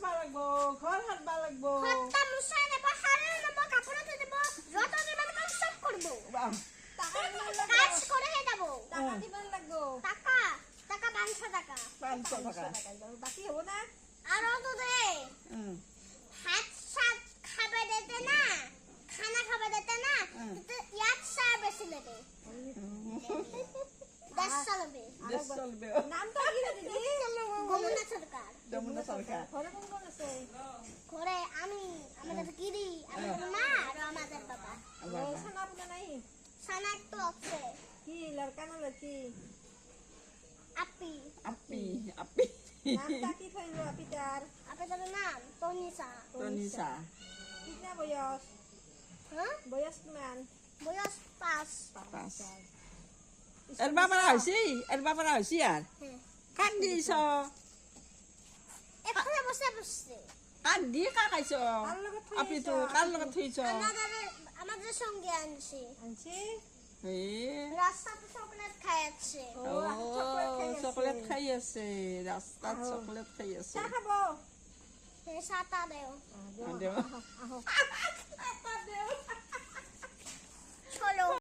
মুছবা লাগবো, ঘৰ সাৰবা লাগবো। ঘৰটা মুছাই নেব, সাৰে নেব, কাপোৰত থৈ দিব, যত যিমান কাম চব কৰিব। বাহ, কাজ করেহে যাব। টাকা দিবেন লাগবো। টাকা 500 টাকা। 500 টাকা। বাকি হবো না? আরো তো দে। উম, ভাত সাত খাবে দিতে না, খানা খাবে দিতে না, তো ইয়াত চাহ বেশি নেবে। 150 নেবে। দেশ চলবে। নামটা কি রে দিদি? গমনা সরকার। যমুনা সরকার। ঘরে কোন কোন আছে? ঘরে আমি, আমাদের গিরি, আমাদের মা আর আমাদের বাবা। আবার ও সোনা পুনা নাই? সানা একটু আছে। কি লড়কা না লড়কি? আপি। আপি, আপি। নামটা কি থইল পিতার? আপনাদের নাম তনিশা। তনিশা। কিতনা বয়স? হ্যাঁ? বয়স কিমান? বয়স 5। পাঁচ। এর বাবারা হয়েছি, এর বাবারা হয়েছি আর হ্যাঁ। কান্দিছ, এখানে বসে বসছে। কান্দি কাকাইছ। কার লগত থৈ আপনি আহিছ? তো কার লগত থইছ? আমাদের সঙ্গে আনছে। আনছি? এ, রাস্তাতে চকলেট খাইছে। ও, ও, চকলেট খাই খাই আছে, রাস্তাত চকলেট খাই আছে। চা খাবো? সাতা দেও। দেও। আহো।